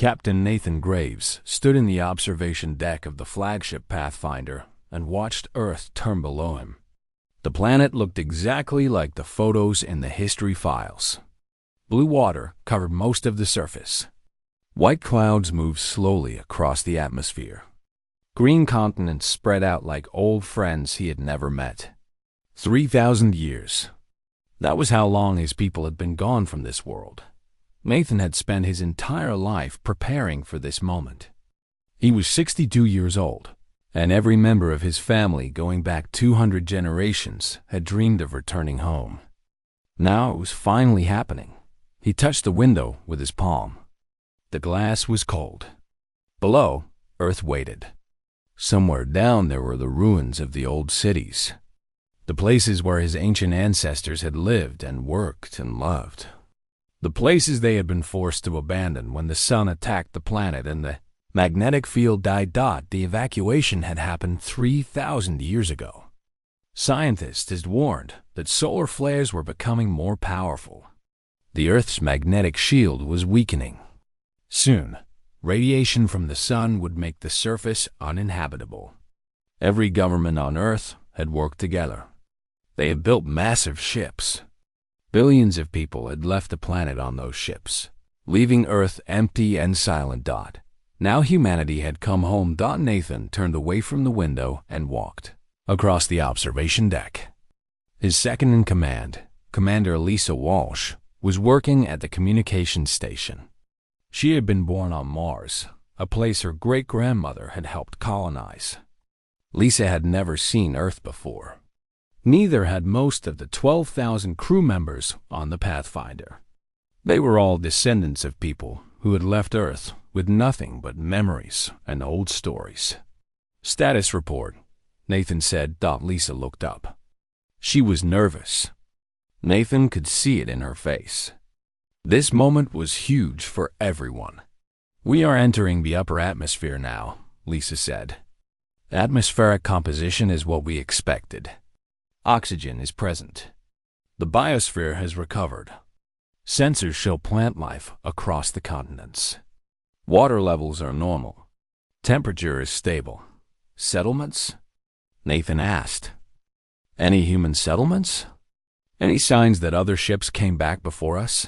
Captain Nathan Graves stood in the observation deck of the flagship Pathfinder and watched Earth turn below him. The planet looked exactly like the photos in the history files. Blue water covered most of the surface. White clouds moved slowly across the atmosphere. Green continents spread out like old friends he had never met. 3,000 years. That was how long his people had been gone from this world. Nathan had spent his entire life preparing for this moment. He was 62 years old, and every member of his family going back 200 generations had dreamed of returning home. Now it was finally happening. He touched the window with his palm. The glass was cold. Below, Earth waited. Somewhere down there were the ruins of the old cities, the places where his ancient ancestors had lived and worked and loved. The places they had been forced to abandon when the sun attacked the planet and the magnetic field died. The evacuation had happened 3,000 years ago. Scientists had warned that solar flares were becoming more powerful. The Earth's magnetic shield was weakening. Soon, radiation from the sun would make the surface uninhabitable. Every government on Earth had worked together. They had built massive ships. Billions of people had left the planet on those ships, leaving Earth empty and silent. Now humanity had come home. Nathan turned away from the window and walked across the observation deck. His second-in-command, Commander Lisa Walsh, was working at the communications station. She had been born on Mars, a place her great-grandmother had helped colonize. Lisa had never seen Earth before. Neither had most of the 12,000 crew members on the Pathfinder. They were all descendants of people who had left Earth with nothing but memories and old stories. "Status report," Nathan said. Lisa looked up. She was nervous. Nathan could see it in her face. This moment was huge for everyone. "We are entering the upper atmosphere now," Lisa said. "Atmospheric composition is what we expected. Oxygen is present. The biosphere has recovered. Sensors show plant life across the continents. Water levels are normal. Temperature is stable. Settlements?" Nathan asked. "Any human settlements? Any signs that other ships came back before us?"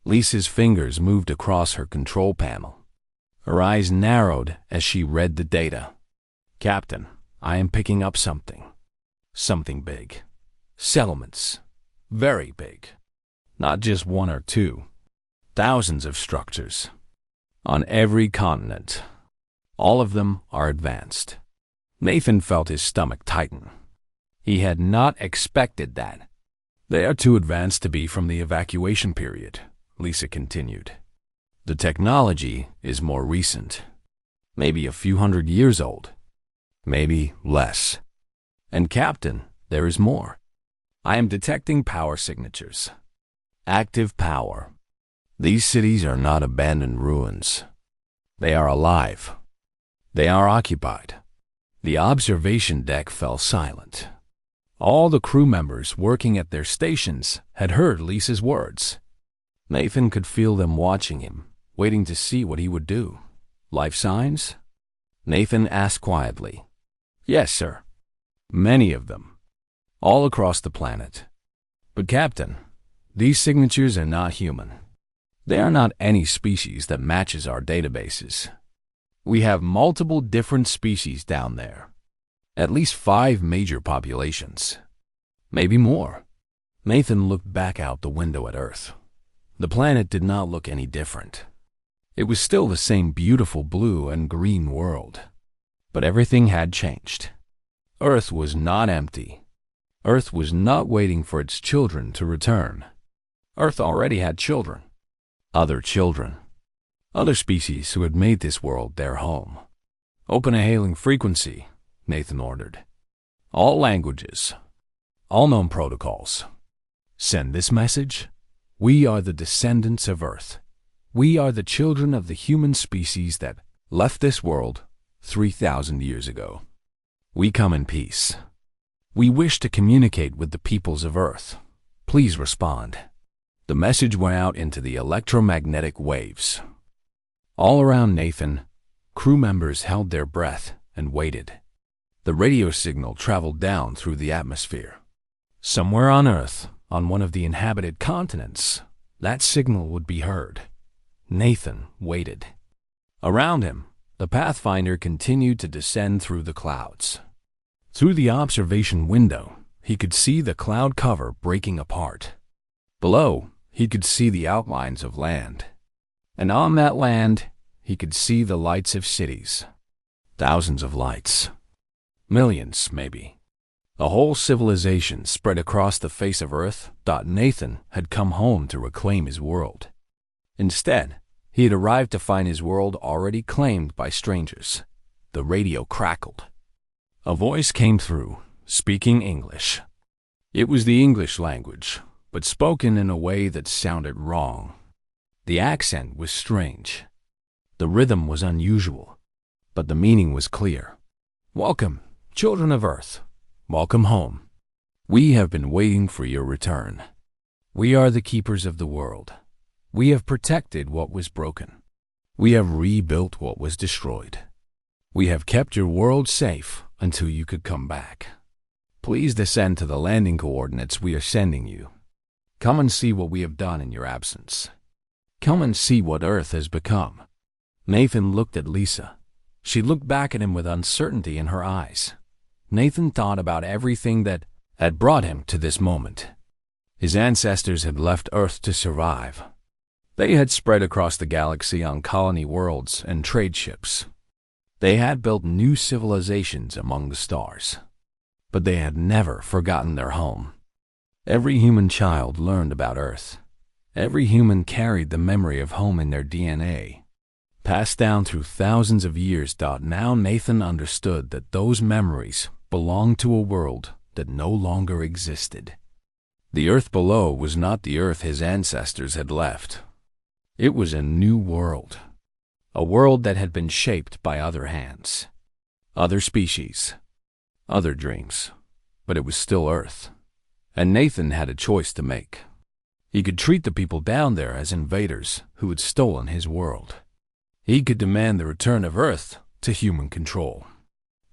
Lisa's fingers moved across her control panel. Her eyes narrowed as she read the data. "Captain, I am picking up something. Something big. Settlements. Very big. Not just one or two. Thousands of structures. On every continent. All of them are advanced." Nathan felt his stomach tighten. He had not expected that. "They are too advanced to be from the evacuation period," Lisa continued. "The technology is more recent. Maybe a few hundred years old. Maybe less. And Captain, there is more. I am detecting power signatures. Active power. These cities are not abandoned ruins. They are alive. They are occupied." The observation deck fell silent. All the crew members working at their stations had heard Lisa's words. Nathan could feel them watching him, waiting to see what he would do. "Life signs?" Nathan asked quietly. "Yes, sir. Many of them. All across the planet. But Captain, these signatures are not human. They are not any species that matches our databases. We have multiple different species down there. At least 5 major populations. Maybe more." Nathan looked back out the window at Earth. The planet did not look any different. It was still the same beautiful blue and green world. But everything had changed. Earth was not empty. Earth was not waiting for its children to return. Earth already had children. Other children. Other species who had made this world their home. "Open a hailing frequency," Nathan ordered. "All languages. All known protocols. Send this message. We are the descendants of Earth. We are the children of the human species that left this world 3,000 years ago. We come in peace. We wish to communicate with the peoples of Earth. Please respond." The message went out into the electromagnetic waves. All around Nathan, crew members held their breath and waited. The radio signal traveled down through the atmosphere. Somewhere on Earth, on one of the inhabited continents, that signal would be heard. Nathan waited. Around him, the Pathfinder continued to descend through the clouds. Through the observation window, he could see the cloud cover breaking apart. Below, he could see the outlines of land. And on that land, he could see the lights of cities. Thousands of lights. Millions, maybe. A whole civilization spread across the face of Earth. Nathan had come home to reclaim his world. Instead, he had arrived to find his world already claimed by strangers. The radio crackled. A voice came through, speaking English. It was the English language, but spoken in a way that sounded wrong. The accent was strange. The rhythm was unusual, but the meaning was clear. Welcome, children of Earth. Welcome home. We have been waiting for your return. We are the keepers of the world. We have protected what was broken. We have rebuilt what was destroyed. We have kept your world safe until you could come back. Please descend to the landing coordinates we are sending you. Come and see what we have done in your absence. Come and see what Earth has become. Nathan looked at Lisa. She looked back at him with uncertainty in her eyes. Nathan thought about everything that had brought him to this moment. His ancestors had left Earth to survive. They had spread across the galaxy on colony worlds and trade ships. They had built new civilizations among the stars. But they had never forgotten their home. Every human child learned about Earth. Every human carried the memory of home in their DNA. Passed down through thousands of years. Now Nathan understood that those memories belonged to a world that no longer existed. The Earth below was not the Earth his ancestors had left. It was a new world. A world that had been shaped by other hands. Other species. Other dreams. But it was still Earth. And Nathan had a choice to make. He could treat the people down there as invaders who had stolen his world. He could demand the return of Earth to human control.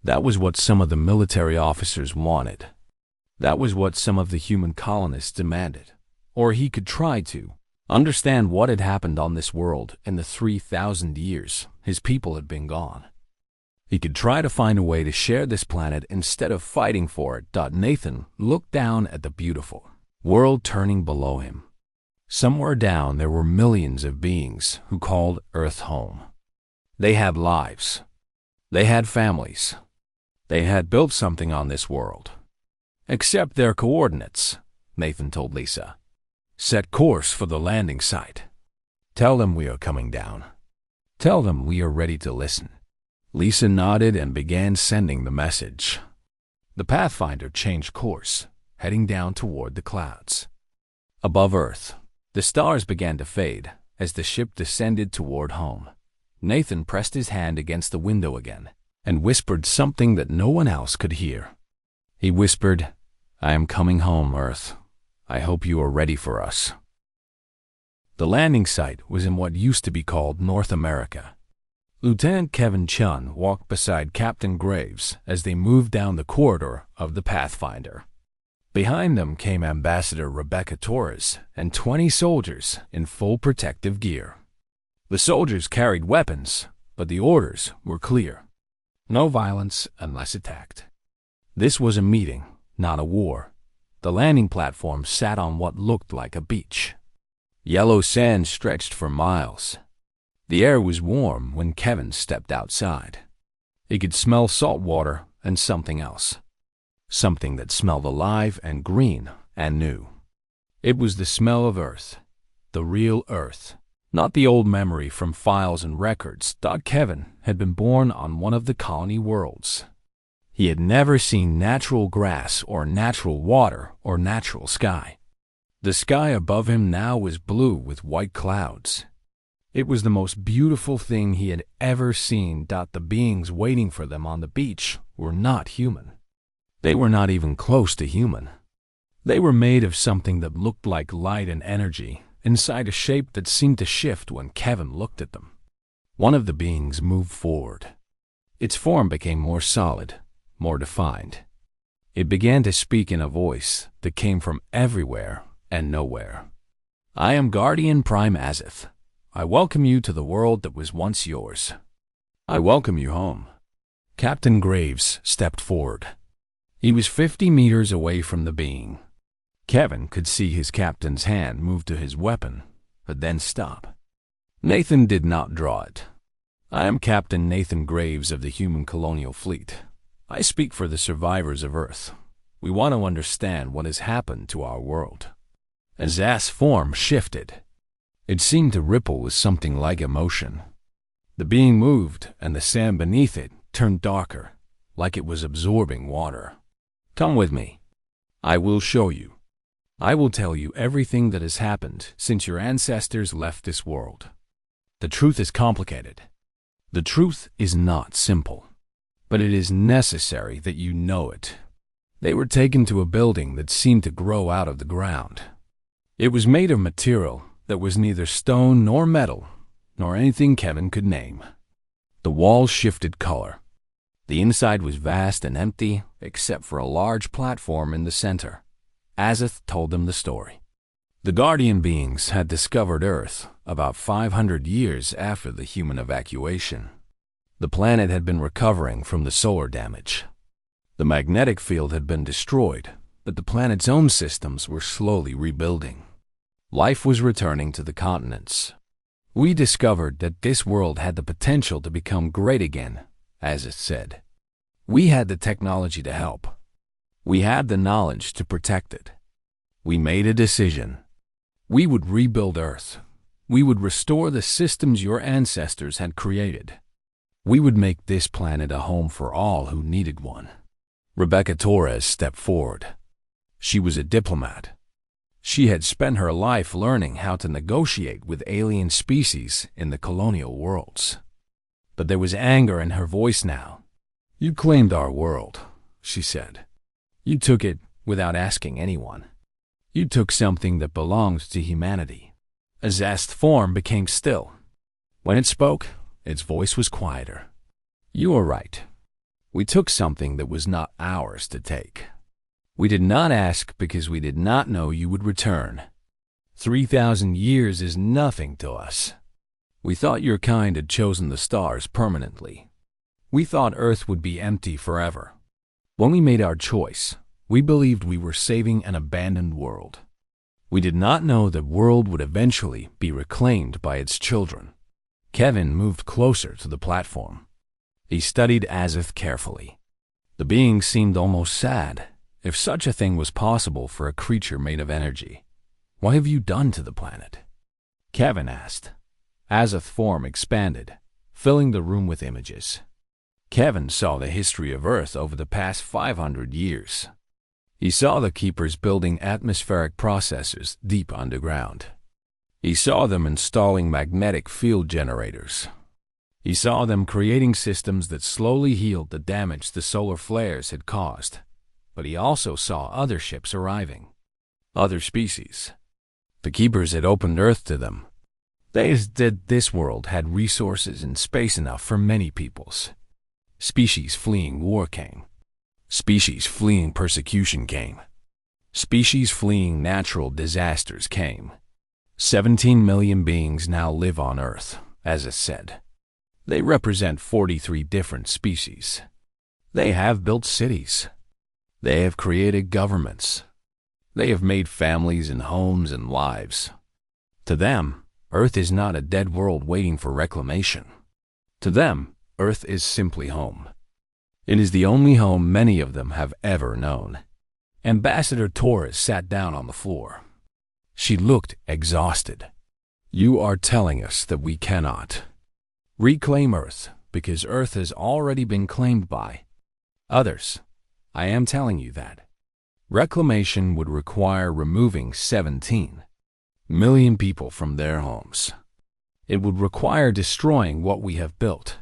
That was what some of the military officers wanted. That was what some of the human colonists demanded. Or he could try to understand what had happened on this world in the 3,000 years his people had been gone. He could try to find a way to share this planet instead of fighting for it. Nathan looked down at the beautiful world turning below him. Somewhere down there were millions of beings who called Earth home. They had lives. They had families. They had built something on this world. Accept their coordinates, Nathan told Lisa. Set course for the landing site. Tell them we are coming down. Tell them we are ready to listen. Lisa nodded and began sending the message. The Pathfinder changed course, heading down toward the clouds. Above Earth, the stars began to fade as the ship descended toward home. Nathan pressed his hand against the window again and whispered something that no one else could hear. He whispered, I am coming home, Earth. I hope you are ready for us. The landing site was in what used to be called North America. Lieutenant Kevin Chun walked beside Captain Graves as they moved down the corridor of the Pathfinder. Behind them came Ambassador Rebecca Torres and 20 soldiers in full protective gear. The soldiers carried weapons, but the orders were clear. No violence unless attacked. This was a meeting, not a war. The landing platform sat on what looked like a beach. Yellow sand stretched for miles. The air was warm when Kevin stepped outside. He could smell salt water and something else. Something that smelled alive and green and new. It was the smell of Earth. The real Earth. Not the old memory from files and records. Kevin had been born on one of the colony worlds. He had never seen natural grass or natural water or natural sky. The sky above him now was blue with white clouds. It was the most beautiful thing he had ever seen. The beings waiting for them on the beach were not human. They were not even close to human. They were made of something that looked like light and energy inside a shape that seemed to shift when Kevin looked at them. One of the beings moved forward. Its form became more solid, more defined. It began to speak in a voice that came from everywhere and nowhere. I am Guardian Prime Azith. I welcome you to the world that was once yours. I welcome you home. Captain Graves stepped forward. He was 50 meters away from the being. Kevin could see his captain's hand move to his weapon, but then stop. Nathan did not draw it. I am Captain Nathan Graves of the Human Colonial Fleet. I speak for the survivors of Earth. We want to understand what has happened to our world. Azaz's form shifted. It seemed to ripple with something like emotion. The being moved, and the sand beneath it turned darker, like it was absorbing water. Come with me. I will show you. I will tell you everything that has happened since your ancestors left this world. The truth is complicated. The truth is not simple, but it is necessary that you know it. They were taken to a building that seemed to grow out of the ground. It was made of material that was neither stone nor metal, nor anything Kevin could name. The walls shifted color. The inside was vast and empty, except for a large platform in the center. Azith told them the story. The Guardian beings had discovered Earth about 500 years after the human evacuation. The planet had been recovering from the solar damage. The magnetic field had been destroyed, but the planet's own systems were slowly rebuilding. Life was returning to the continents. We discovered that this world had the potential to become great again, as it said. We had the technology to help. We had the knowledge to protect it. We made a decision. We would rebuild Earth. We would restore the systems your ancestors had created. We would make this planet a home for all who needed one. Rebecca Torres stepped forward. She was a diplomat. She had spent her life learning how to negotiate with alien species in the colonial worlds. But there was anger in her voice now. You claimed our world, she said. You took it without asking anyone. You took something that belonged to humanity. Azaz's form became still. When it spoke, its voice was quieter. You are right. We took something that was not ours to take. We did not ask because we did not know you would return. 3,000 years is nothing to us. We thought your kind had chosen the stars permanently. We thought Earth would be empty forever. When we made our choice, we believed we were saving an abandoned world. We did not know the world would eventually be reclaimed by its children. Kevin moved closer to the platform. He studied Azith carefully. The being seemed almost sad. If such a thing was possible for a creature made of energy, what have you done to the planet? Kevin asked. Azith's form expanded, filling the room with images. Kevin saw the history of Earth over the past 500 years. He saw the Keepers building atmospheric processors deep underground. He saw them installing magnetic field generators. He saw them creating systems that slowly healed the damage the solar flares had caused. But he also saw other ships arriving. Other species. The Keepers had opened Earth to them. They said this world had resources and space enough for many peoples. Species fleeing war came. Species fleeing persecution came. Species fleeing natural disasters came. 17 million beings now live on Earth, as is said. They represent 43 different species. They have built cities. They have created governments. They have made families and homes and lives. To them, Earth is not a dead world waiting for reclamation. To them, Earth is simply home. It is the only home many of them have ever known. Ambassador Torres sat down on the floor. She looked exhausted. You are telling us that we cannot reclaim Earth because Earth has already been claimed by others. I am telling you that. Reclamation would require removing 17 million people from their homes. It would require destroying what we have built.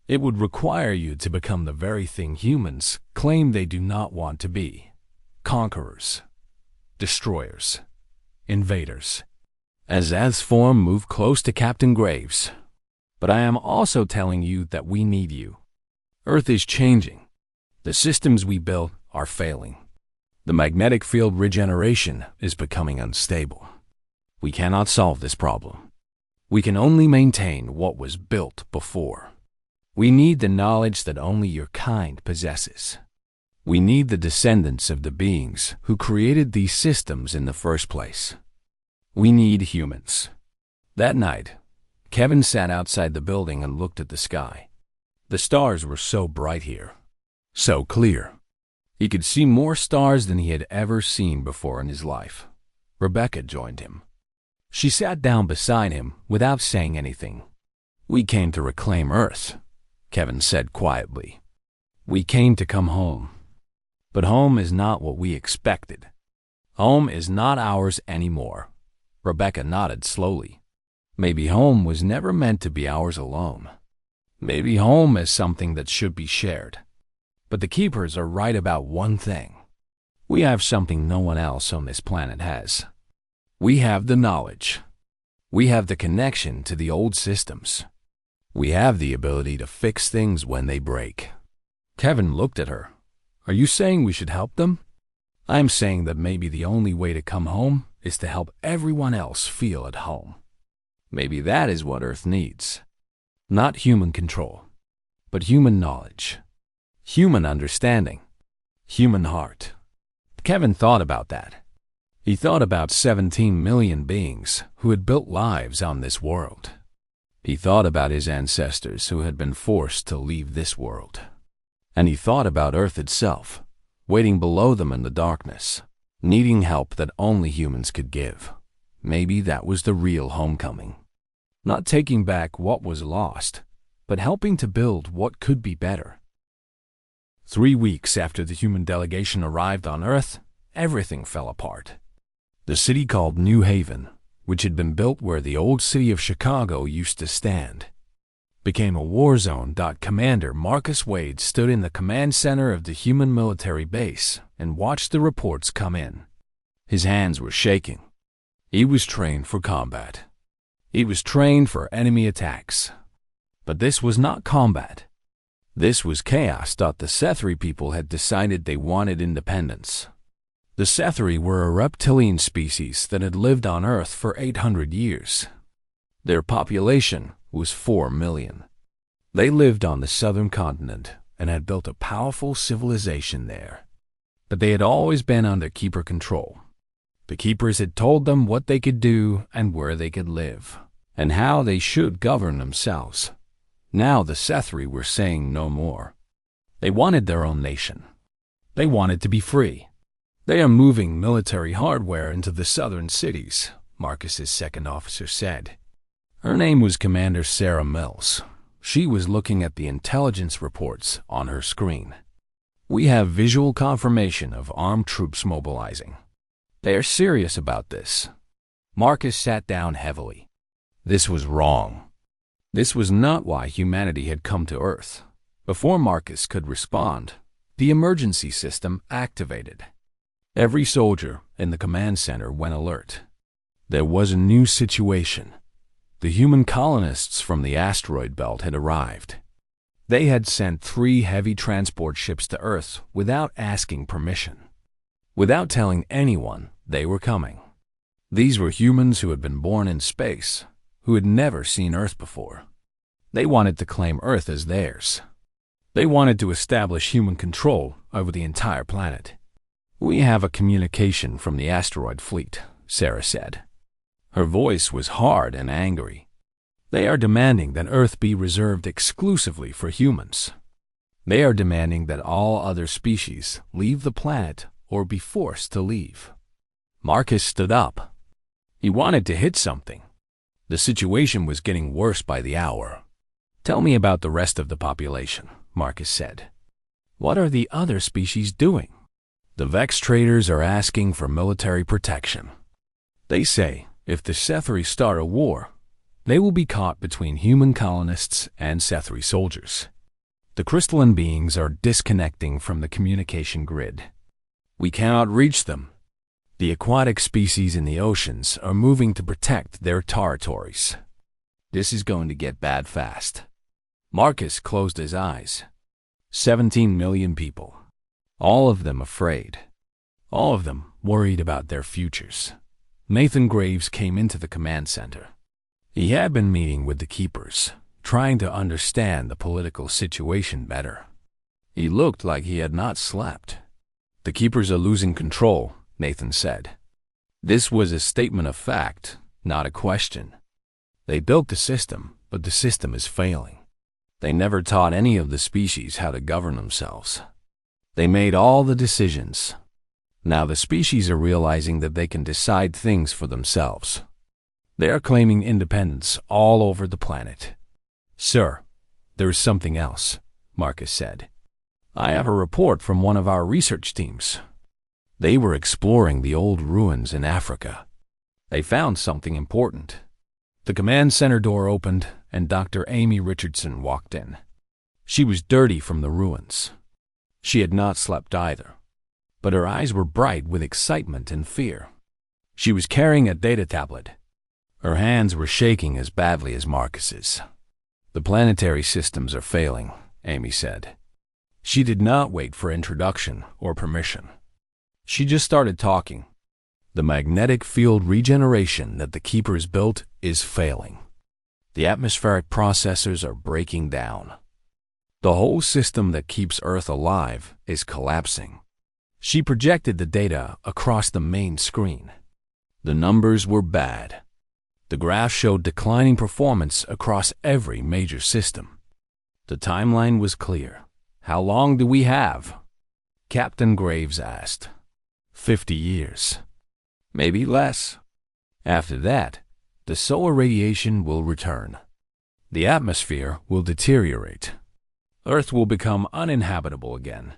It would require you to become the very thing humans claim they do not want to be. Conquerors. Destroyers. Invaders. As Az's form moved close to Captain Graves, But I am also telling you that we need you. Earth is changing. The systems we built are failing. The magnetic field regeneration is becoming unstable. We cannot solve this problem. We can only maintain what was built before. We need the knowledge that only your kind possesses. We need the descendants of the beings who created these systems in the first place. We need humans. That night, Kevin sat outside the building and looked at the sky. The stars were so bright here, so clear. He could see more stars than he had ever seen before in his life. Rebecca joined him. She sat down beside him without saying anything. "We came to reclaim Earth," Kevin said quietly. "We came to come home. But home is not what we expected. Home is not ours anymore." Rebecca nodded slowly. "Maybe home was never meant to be ours alone. Maybe home is something that should be shared. But the Keepers are right about one thing. We have something no one else on this planet has. We have the knowledge. We have the connection to the old systems. We have the ability to fix things when they break." Kevin looked at her. "Are you saying we should help them?" "I'm saying that maybe the only way to come home is to help everyone else feel at home. Maybe that is what Earth needs. Not human control, but human knowledge, human understanding, human heart." Kevin thought about that. He thought about 17 million beings who had built lives on this world. He thought about his ancestors who had been forced to leave this world. And he thought about Earth itself, waiting below them in the darkness, needing help that only humans could give. Maybe that was the real homecoming. Not taking back what was lost, but helping to build what could be better. 3 weeks after the human delegation arrived on Earth, everything fell apart. The city called New Haven, which had been built where the old city of Chicago used to stand, became a war zone. Commander Marcus Wade stood in the command center of the human military base and watched the reports come in. His hands were shaking. He was trained for combat. He was trained for enemy attacks. But this was not combat. This was chaos. The Sethri people had decided they wanted independence. The Sethri were a reptilian species that had lived on Earth for 800 years. Their population was 4 million. They lived on the southern continent and had built a powerful civilization there. But they had always been under Keeper control. The Keepers had told them what they could do and where they could live, and how they should govern themselves. Now the Sethri were saying no more. They wanted their own nation. They wanted to be free. "They are moving military hardware into the southern cities," Marcus's second officer said. Her name was Commander Sarah Mills. She was looking at the intelligence reports on her screen. "We have visual confirmation of armed troops mobilizing. They are serious about this." Marcus sat down heavily. This was wrong. This was not why humanity had come to Earth. Before Marcus could respond, the emergency system activated. Every soldier in the command center went alert. There was a new situation. The human colonists from the asteroid belt had arrived. They had sent 3 heavy transport ships to Earth without asking permission, without telling anyone they were coming. These were humans who had been born in space, who had never seen Earth before. They wanted to claim Earth as theirs. They wanted to establish human control over the entire planet. "We have a communication from the asteroid fleet," Sarah said. Her voice was hard and angry. "They are demanding that Earth be reserved exclusively for humans. They are demanding that all other species leave the planet or be forced to leave." Marcus stood up. He wanted to hit something. The situation was getting worse by the hour. "Tell me about the rest of the population," Marcus said. "What are the other species doing?" "The Vex traders are asking for military protection. They say if the Sethri start a war, they will be caught between human colonists and Sethri soldiers. The crystalline beings are disconnecting from the communication grid. We cannot reach them. The aquatic species in the oceans are moving to protect their territories. This is going to get bad fast. Marcus closed his eyes. 17 million people. All of them afraid. All of them worried about their futures. Nathan Graves came into the command center. He had been meeting with the keepers, trying to understand the political situation better. He looked like he had not slept. The keepers are losing control, Nathan said. This was a statement of fact, not a question. They built the system, but the system is failing. They never taught any of the species how to govern themselves. They made all the decisions. Now the species are realizing that they can decide things for themselves. They are claiming independence all over the planet. Sir, there is something else, Marcus said. I have a report from one of our research teams. They were exploring the old ruins in Africa. They found something important. The command center door opened, and Dr. Amy Richardson walked in. She was dirty from the ruins. She had not slept either, but her eyes were bright with excitement and fear. She was carrying a data tablet. Her hands were shaking as badly as Marcus's. The planetary systems are failing, Amy said. She did not wait for introduction or permission. She just started talking. The magnetic field regeneration that the keepers built is failing. The atmospheric processors are breaking down. The whole system that keeps Earth alive is collapsing. She projected the data across the main screen. The numbers were bad. The graph showed declining performance across every major system. The timeline was clear. How long do we have? Captain Graves asked. 50 years. Maybe less. After that, the solar radiation will return. The atmosphere will deteriorate. Earth will become uninhabitable again,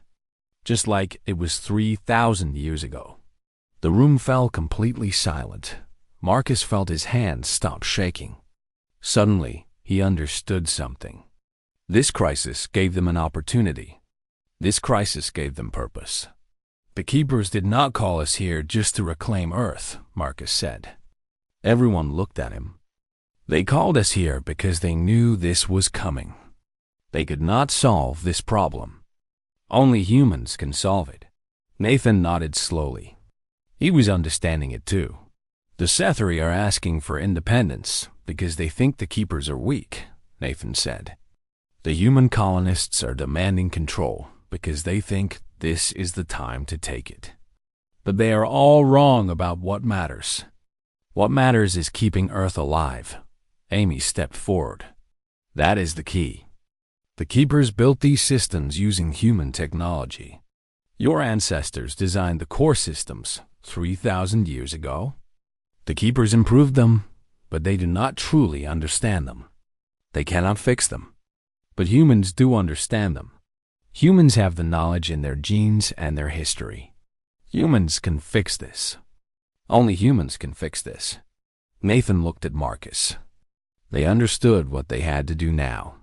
just like it was 3,000 years ago. The room fell completely silent. Marcus felt his hands stop shaking. Suddenly, he understood something. This crisis gave them an opportunity. This crisis gave them purpose. The keepers did not call us here just to reclaim Earth, Marcus said. Everyone looked at him. They called us here because they knew this was coming. They could not solve this problem. Only humans can solve it. Nathan nodded slowly. He was understanding it too. The Sethri are asking for independence because they think the keepers are weak, Nathan said. The human colonists are demanding control because they think this is the time to take it. But they are all wrong about what matters. What matters is keeping Earth alive. Amy stepped forward. That is the key. The keepers built these systems using human technology. Your ancestors designed the core systems 3,000 years ago. The keepers improved them, but they do not truly understand them. They cannot fix them. But humans do understand them. Humans have the knowledge in their genes and their history. Humans can fix this. Only humans can fix this. Nathan looked at Marcus. They understood what they had to do now.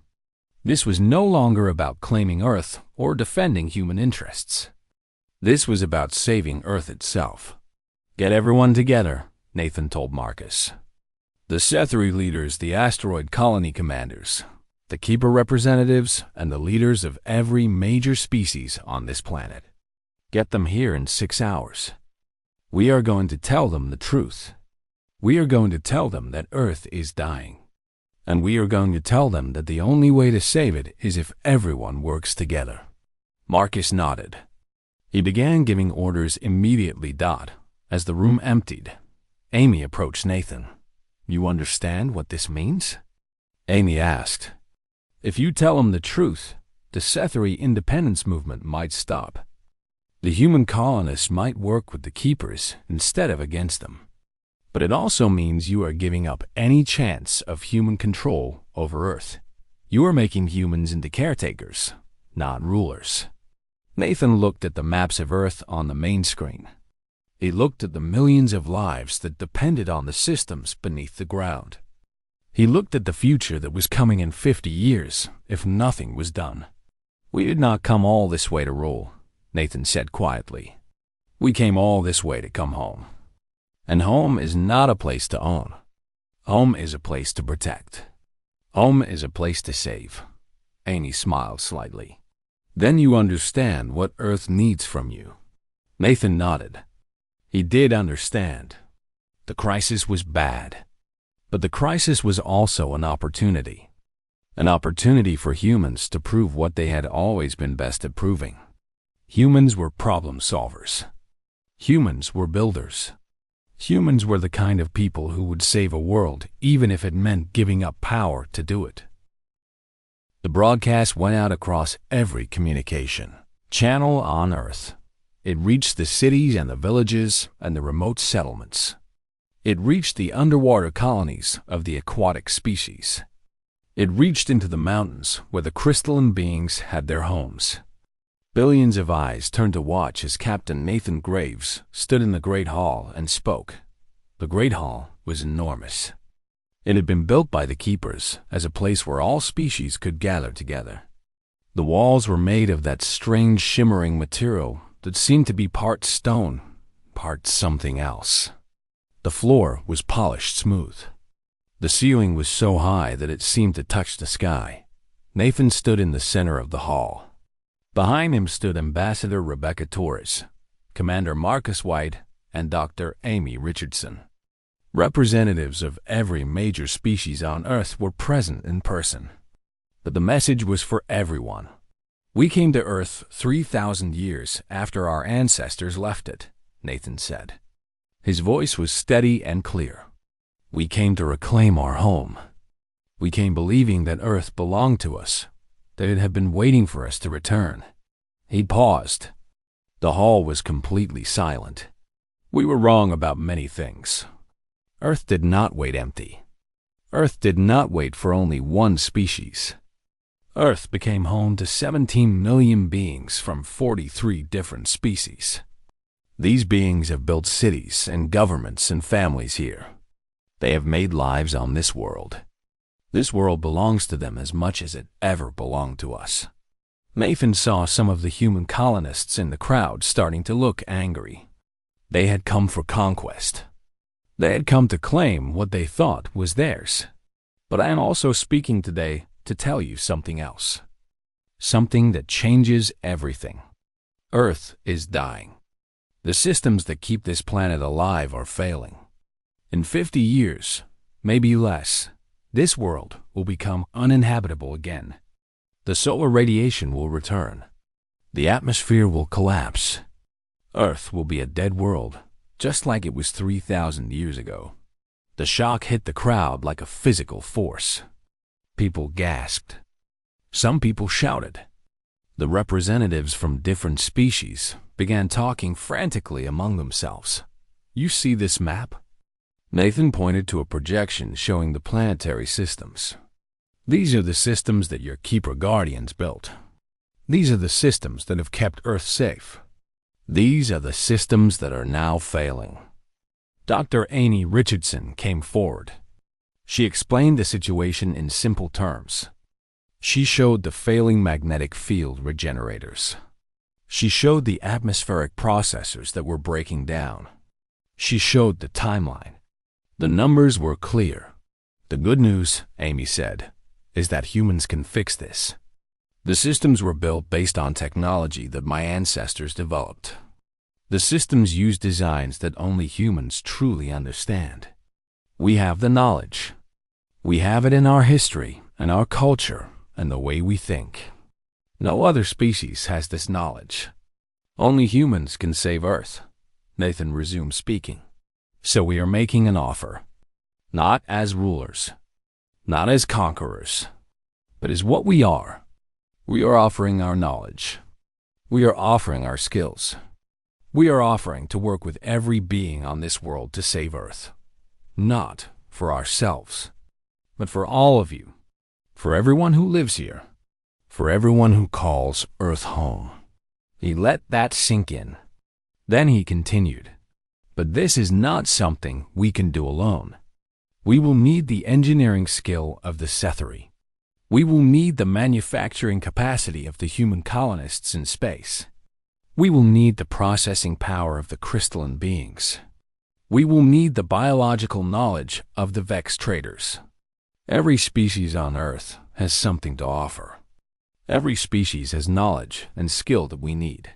This was no longer about claiming Earth or defending human interests. This was about saving Earth itself. Get everyone together, Nathan told Marcus. The Sethri leaders, the asteroid colony commanders, the keeper representatives, and the leaders of every major species on this planet. Get them here in 6 hours. We are going to tell them the truth. We are going to tell them that Earth is dying. And we are going to tell them that the only way to save it is if everyone works together. Marcus nodded. He began giving orders immediately. As the room emptied, Amy approached Nathan. You understand what this means? Amy asked. If you tell them the truth, the Sethri independence movement might stop. The human colonists might work with the keepers instead of against them. But it also means you are giving up any chance of human control over Earth. You are making humans into caretakers, not rulers. Nathan looked at the maps of Earth on the main screen. He looked at the millions of lives that depended on the systems beneath the ground. He looked at the future that was coming in 50 years if nothing was done. We did not come all this way to rule, Nathan said quietly. We came all this way to come home. And home is not a place to own. Home is a place to protect. Home is a place to save. Amy smiled slightly. Then you understand what Earth needs from you. Nathan nodded. He did understand. The crisis was bad. But the crisis was also an opportunity. An opportunity for humans to prove what they had always been best at proving. Humans were problem solvers. Humans were builders. Humans were the kind of people who would save a world even if it meant giving up power to do it. The broadcast went out across every communication channel on Earth. It reached the cities and the villages and the remote settlements. It reached the underwater colonies of the aquatic species. It reached into the mountains where the crystalline beings had their homes. Billions of eyes turned to watch as Captain Nathan Graves stood in the Great Hall and spoke. The Great Hall was enormous. It had been built by the Keepers as a place where all species could gather together. The walls were made of that strange shimmering material that seemed to be part stone, part something else. The floor was polished smooth. The ceiling was so high that it seemed to touch the sky. Nathan stood in the center of the hall. Behind him stood Ambassador Rebecca Torres, Commander Marcus White, and Dr. Amy Richardson. Representatives of every major species on Earth were present in person. But the message was for everyone. We came to Earth 3,000 years after our ancestors left it, Nathan said. His voice was steady and clear. We came to reclaim our home. We came believing that Earth belonged to us, that it had been waiting for us to return. He paused. The hall was completely silent. We were wrong about many things. Earth did not wait empty. Earth did not wait for only one species. Earth became home to 17 million beings from 43 different species. These beings have built cities and governments and families here. They have made lives on this world. This world belongs to them as much as it ever belonged to us. Nathan saw some of the human colonists in the crowd starting to look angry. They had come for conquest. They had come to claim what they thought was theirs. But I am also speaking today to tell you something else. Something that changes everything. Earth is dying. The systems that keep this planet alive are failing. In 50 years, maybe less, this world will become uninhabitable again. The solar radiation will return. The atmosphere will collapse. Earth will be a dead world, just like it was 3,000 years ago. The shock hit the crowd like a physical force. People gasped. Some people shouted. The representatives from different species began talking frantically among themselves. You see this map? Nathan pointed to a projection showing the planetary systems. These are the systems that your Keeper Guardians built. These are the systems that have kept Earth safe. These are the systems that are now failing. Dr. Amy Richardson came forward. She explained the situation in simple terms. She showed the failing magnetic field regenerators. She showed the atmospheric processors that were breaking down. She showed the timeline. The numbers were clear. The good news, Amy said, is that humans can fix this. The systems were built based on technology that my ancestors developed. The systems use designs that only humans truly understand. We have the knowledge. We have it in our history and our culture and the way we think. No other species has this knowledge. Only humans can save Earth. Nathan resumed speaking. So we are making an offer. Not as rulers. Not as conquerors. But as what we are. We are offering our knowledge. We are offering our skills. We are offering to work with every being on this world to save Earth. Not for ourselves, but for all of you. For everyone who lives here. For everyone who calls Earth home. He let that sink in. Then he continued. But this is not something we can do alone. We will need the engineering skill of the Setheri. We will need the manufacturing capacity of the human colonists in space. We will need the processing power of the crystalline beings. We will need the biological knowledge of the Vex traders. Every species on Earth has something to offer. Every species has knowledge and skill that we need.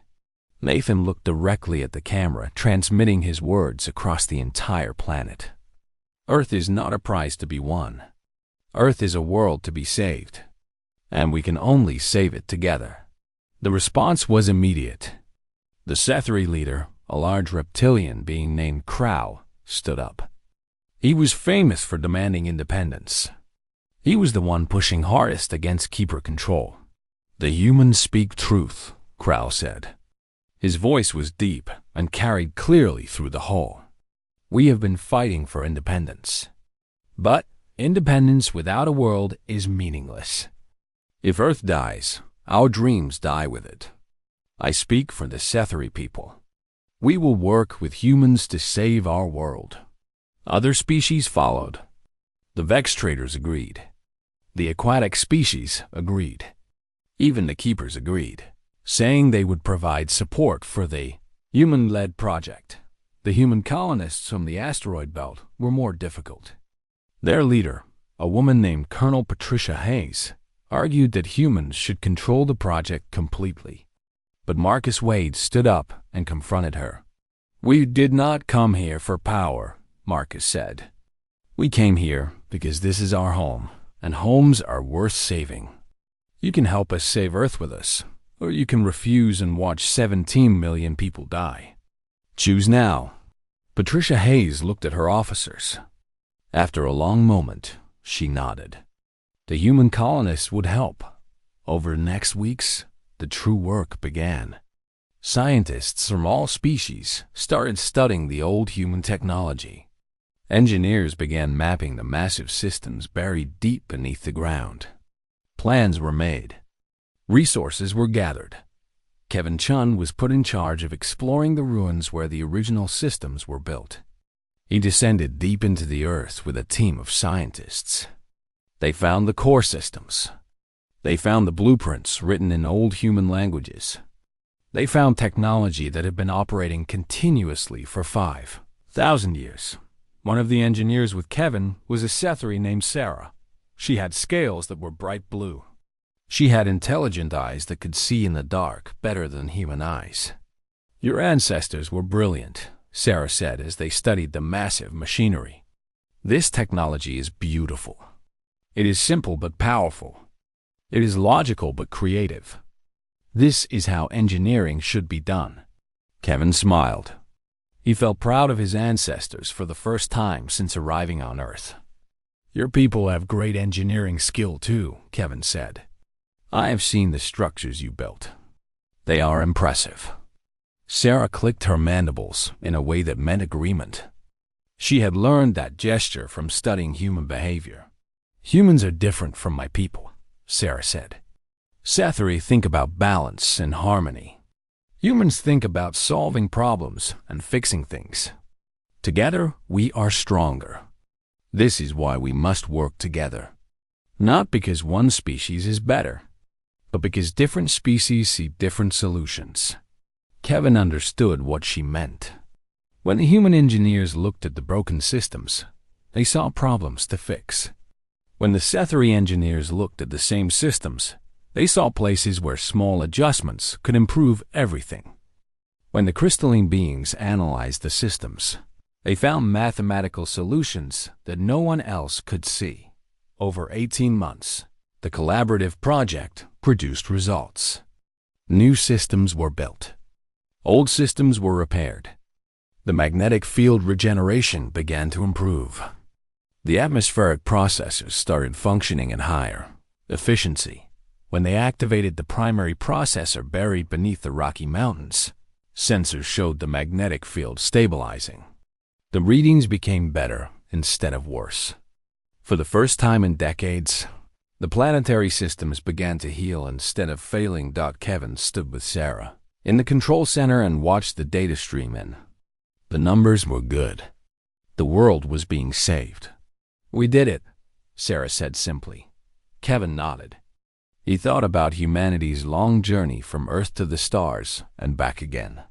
Nathan looked directly at the camera, transmitting his words across the entire planet. Earth is not a prize to be won. Earth is a world to be saved. And we can only save it together. The response was immediate. The Sethri leader, a large reptilian being named Crow, stood up. He was famous for demanding independence. He was the one pushing hardest against keeper control. "The humans speak truth," Crow said. His voice was deep and carried clearly through the hall. "We have been fighting for independence. But independence without a world is meaningless. If Earth dies, our dreams die with it. I speak for the Sethri people. We will work with humans to save our world." Other species followed. The Vex traders agreed. The aquatic species agreed. Even the keepers agreed, saying they would provide support for the human-led project. The human colonists from the asteroid belt were more difficult. Their leader, a woman named Colonel Patricia Hayes, argued that humans should control the project completely. But Marcus Wade stood up and confronted her. "We did not come here for power," Marcus said. "We came here because this is our home, and homes are worth saving. You can help us save Earth with us, or you can refuse and watch 17 million people die. Choose now." Patricia Hayes looked at her officers. After a long moment, she nodded. The human colonists would help. Over the next weeks, the true work began. Scientists from all species started studying the old human technology. Engineers began mapping the massive systems buried deep beneath the ground. Plans were made. Resources were gathered. Kevin Chun was put in charge of exploring the ruins where the original systems were built. He descended deep into the earth with a team of scientists. They found the core systems. They found the blueprints written in old human languages. They found technology that had been operating continuously for 5,000 years. One of the engineers with Kevin was a Sethri named Sarah. She had scales that were bright blue. She had intelligent eyes that could see in the dark better than human eyes. "Your ancestors were brilliant," Sarah said as they studied the massive machinery. "This technology is beautiful. It is simple but powerful. It is logical but creative. This is how engineering should be done." Kevin smiled. He felt proud of his ancestors for the first time since arriving on Earth. "Your people have great engineering skill too," Kevin said. "I have seen the structures you built. They are impressive." Sarah clicked her mandibles in a way that meant agreement. She had learned that gesture from studying human behavior. "Humans are different from my people," Sarah said. "Sethri think about balance and harmony. Humans think about solving problems and fixing things. Together, we are stronger. This is why we must work together. Not because one species is better, but because different species see different solutions." Kevin understood what she meant. When the human engineers looked at the broken systems, they saw problems to fix. When the Sethri engineers looked at the same systems, they saw places where small adjustments could improve everything. When the crystalline beings analyzed the systems, they found mathematical solutions that no one else could see. Over 18 months, the collaborative project produced results. New systems were built. Old systems were repaired. The magnetic field regeneration began to improve. The atmospheric processors started functioning at higher efficiency. When they activated the primary processor buried beneath the Rocky Mountains, sensors showed the magnetic field stabilizing. The readings became better instead of worse. For the first time in decades, the planetary systems began to heal instead of failing. Kevin stood with Sarah in the control center and watched the data stream in. The numbers were good. The world was being saved. "We did it," Sarah said simply. Kevin nodded. He thought about humanity's long journey from Earth to the stars and back again.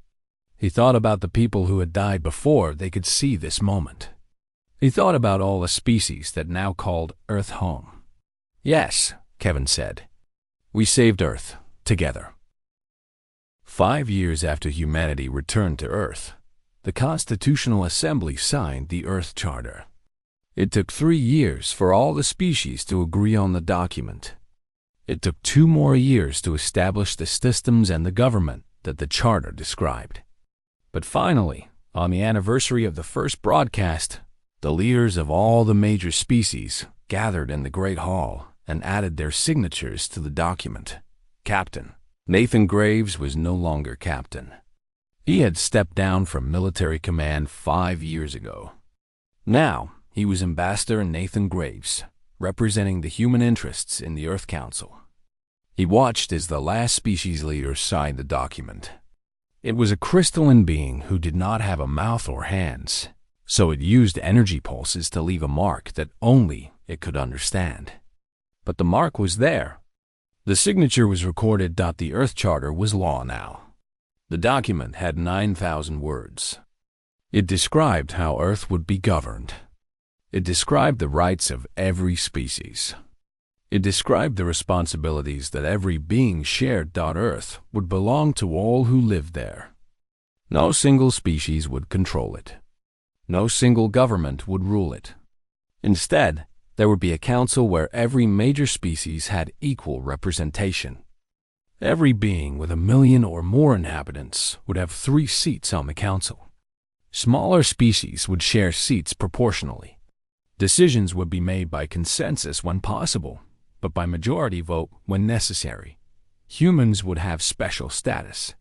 He thought about the people who had died before they could see this moment. He thought about all the species that now called Earth home. Yes, Kevin said. We saved Earth, together. 5 years after humanity returned to Earth, the Constitutional Assembly signed the Earth Charter. It took 3 years for all the species to agree on the document. It took 2 more years to establish the systems and the government that the Charter described. But finally, on the anniversary of the first broadcast, the leaders of all the major species gathered in the Great Hall and added their signatures to the document. Captain Nathan Graves was no longer captain. He had stepped down from military command 5 years ago. Now, he was Ambassador Nathan Graves, representing the human interests in the Earth Council. He watched as the last species leader signed the document. It was a crystalline being who did not have a mouth or hands, so it used energy pulses to leave a mark that only it could understand. But the mark was there. The signature was recorded. The Earth Charter was law now. The document had 9,000 words. It described how Earth would be governed. It described the rights of every species. It described the responsibilities that every being shared. Earth would belong to all who lived there. No single species would control it. No single government would rule it. Instead, there would be a council where every major species had equal representation. Every being with 1 million or more inhabitants would have 3 seats on the council. Smaller species would share seats proportionally. Decisions would be made by consensus when possible, but by majority vote when necessary. Humans would have special status,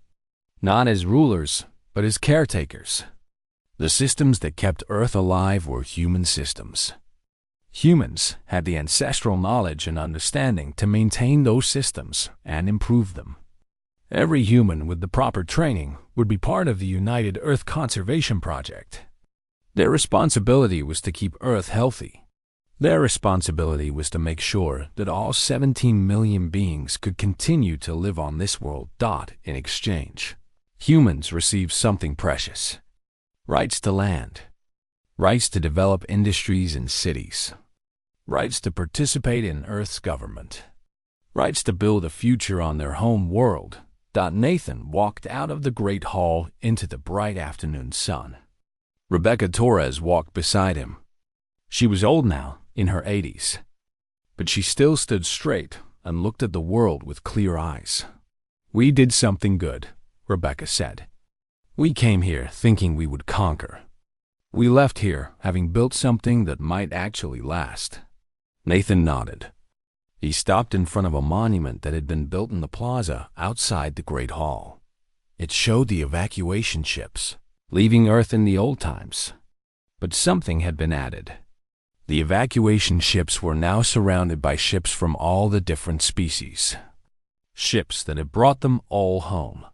not as rulers, but as caretakers. The systems that kept Earth alive were human systems. Humans had the ancestral knowledge and understanding to maintain those systems and improve them. Every human with the proper training would be part of the United Earth Conservation Project. Their responsibility was to keep Earth healthy. Their responsibility was to make sure that all 17 million beings could continue to live on this world. In exchange, humans received something precious: rights to land, rights to develop industries and cities, rights to participate in Earth's government, rights to build a future on their home world. Nathan walked out of the Great Hall into the bright afternoon sun. Rebecca Torres walked beside him. She was old now, in her 80s, but she still stood straight and looked at the world with clear eyes. "We did something good," Rebecca said. "We came here thinking we would conquer. We left here having built something that might actually last." Nathan nodded. He stopped in front of a monument that had been built in the plaza outside the Great Hall. It showed the evacuation ships, leaving Earth in the old times. But something had been added. The evacuation ships were now surrounded by ships from all the different species. Ships that had brought them all home.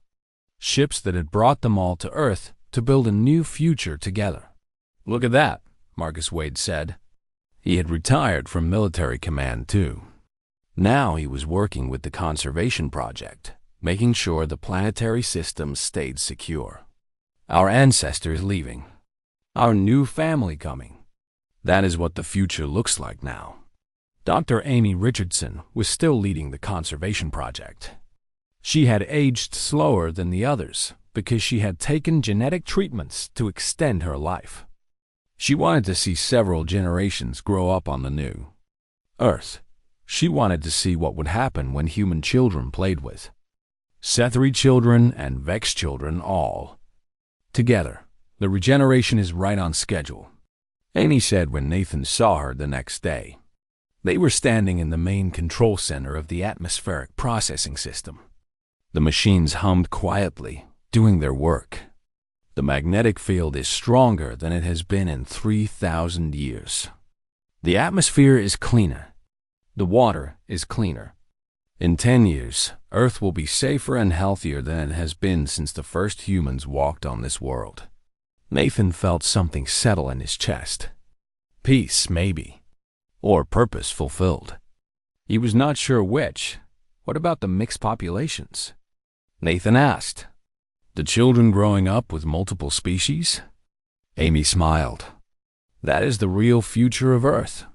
Ships that had brought them all to Earth to build a new future together. "Look at that," Marcus Wade said. He had retired from military command too. Now he was working with the Conservation Project, making sure the planetary systems stayed secure. "Our ancestors leaving. Our new family coming. That is what the future looks like now." Dr. Amy Richardson was still leading the Conservation Project. She had aged slower than the others because she had taken genetic treatments to extend her life. She wanted to see several generations grow up on the new Earth. She wanted to see what would happen when human children played with Sethri children and Vex children all together. "The regeneration is right on schedule," Amy said when Nathan saw her the next day. They were standing in the main control center of the atmospheric processing system. The machines hummed quietly, doing their work. The magnetic field is stronger than it has been in 3,000 years. The atmosphere is cleaner. The water is cleaner. In 10 years, Earth will be safer and healthier than it has been since the first humans walked on this world. Nathan felt something settle in his chest. Peace, maybe. Or purpose fulfilled. He was not sure which. What about the mixed populations? Nathan asked. "The children growing up with multiple species?" Amy smiled. That is the real future of Earth.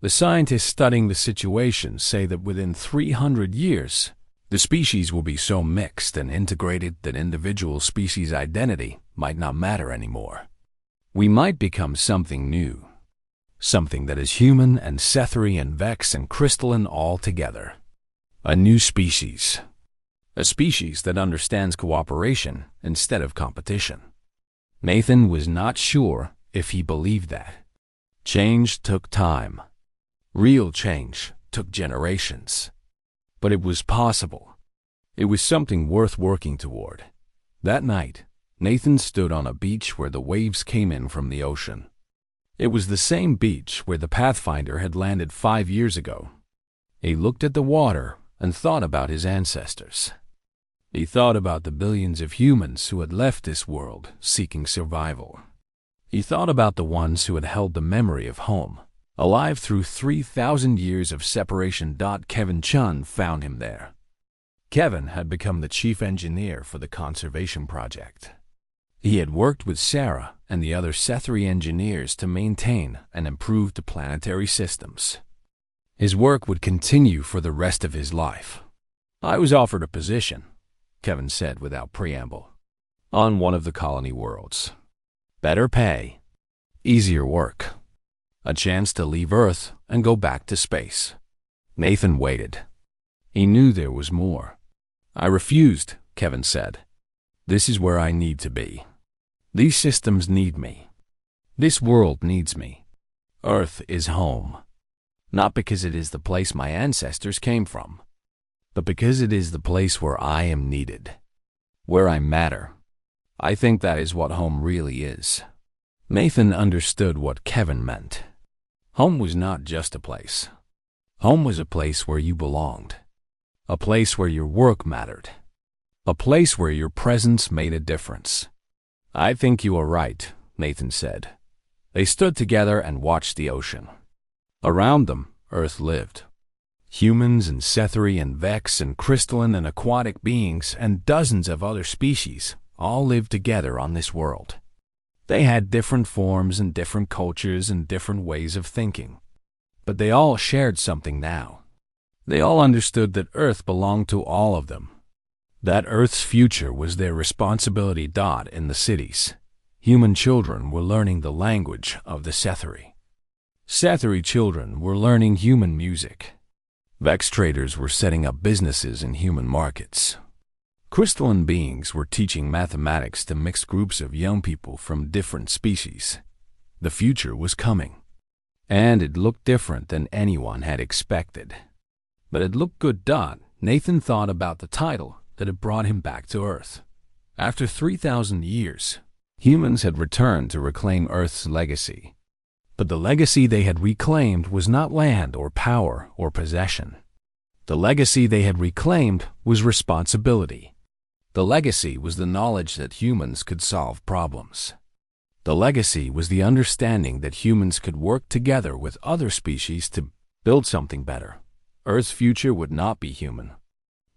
The scientists studying the situation say that within 300 years, the species will be so mixed and integrated that individual species identity might not matter anymore. We might become something new, something that is human and Sethri and Vex and crystalline all together. A new species. A species that understands cooperation instead of competition. Nathan was not sure if he believed that. Change took time. Real change took generations. But it was possible. It was something worth working toward. That night, Nathan stood on a beach where the waves came in from the ocean. It was the same beach where the Pathfinder had landed 5 years ago. He looked at the water and thought about his ancestors. He thought about the billions of humans who had left this world seeking survival. He thought about the ones who had held the memory of home, alive through 3,000 years of separation. Kevin Chun found him there. Kevin had become the chief engineer for the conservation project. He had worked with Sarah and the other Sethri engineers to maintain and improve the planetary systems. His work would continue for the rest of his life. I was offered a position, Kevin said without preamble, on one of the colony worlds. Better pay, easier work, a chance to leave Earth and go back to space. Nathan waited. He knew there was more. I refused, Kevin said. This is where I need to be. These systems need me. This world needs me. Earth is home. Not because it is the place my ancestors came from, but because it is the place where I am needed, where I matter. I think that is what home really is. Nathan understood what Kevin meant. Home was not just a place. Home was a place where you belonged, a place where your work mattered, a place where your presence made a difference. I think you are right, Nathan said. They stood together and watched the ocean. Around them, Earth lived. Humans and Sethri and Vex and crystalline and aquatic beings and dozens of other species all lived together on this world. They had different forms and different cultures and different ways of thinking. But they all shared something now. They all understood that Earth belonged to all of them. That Earth's future was their responsibility. In the cities, human children were learning the language of the Sethri. Sethri children were learning human music. Vex traders were setting up businesses in human markets. Crystalline beings were teaching mathematics to mixed groups of young people from different species. The future was coming. And it looked different than anyone had expected. But it looked good. Nathan thought about the title that had brought him back to Earth. After 3,000 years, humans had returned to reclaim Earth's legacy. But the legacy they had reclaimed was not land or power or possession. The legacy they had reclaimed was responsibility. The legacy was the knowledge that humans could solve problems. The legacy was the understanding that humans could work together with other species to build something better. Earth's future would not be human,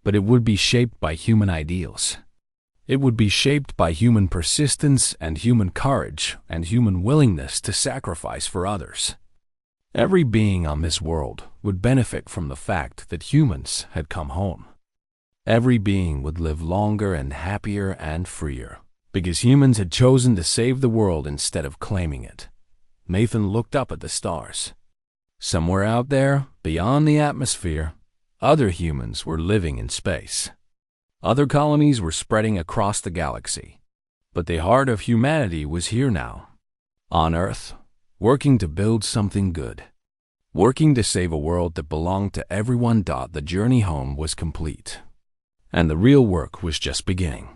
but it would be shaped by human ideals. It would be shaped by human persistence and human courage and human willingness to sacrifice for others. Every being on this world would benefit from the fact that humans had come home. Every being would live longer and happier and freer, because humans had chosen to save the world instead of claiming it. Nathan looked up at the stars. Somewhere out there, beyond the atmosphere, other humans were living in space. Other colonies were spreading across the galaxy. But the heart of humanity was here now, on Earth, working to build something good, working to save a world that belonged to everyone. The journey home was complete, and the real work was just beginning.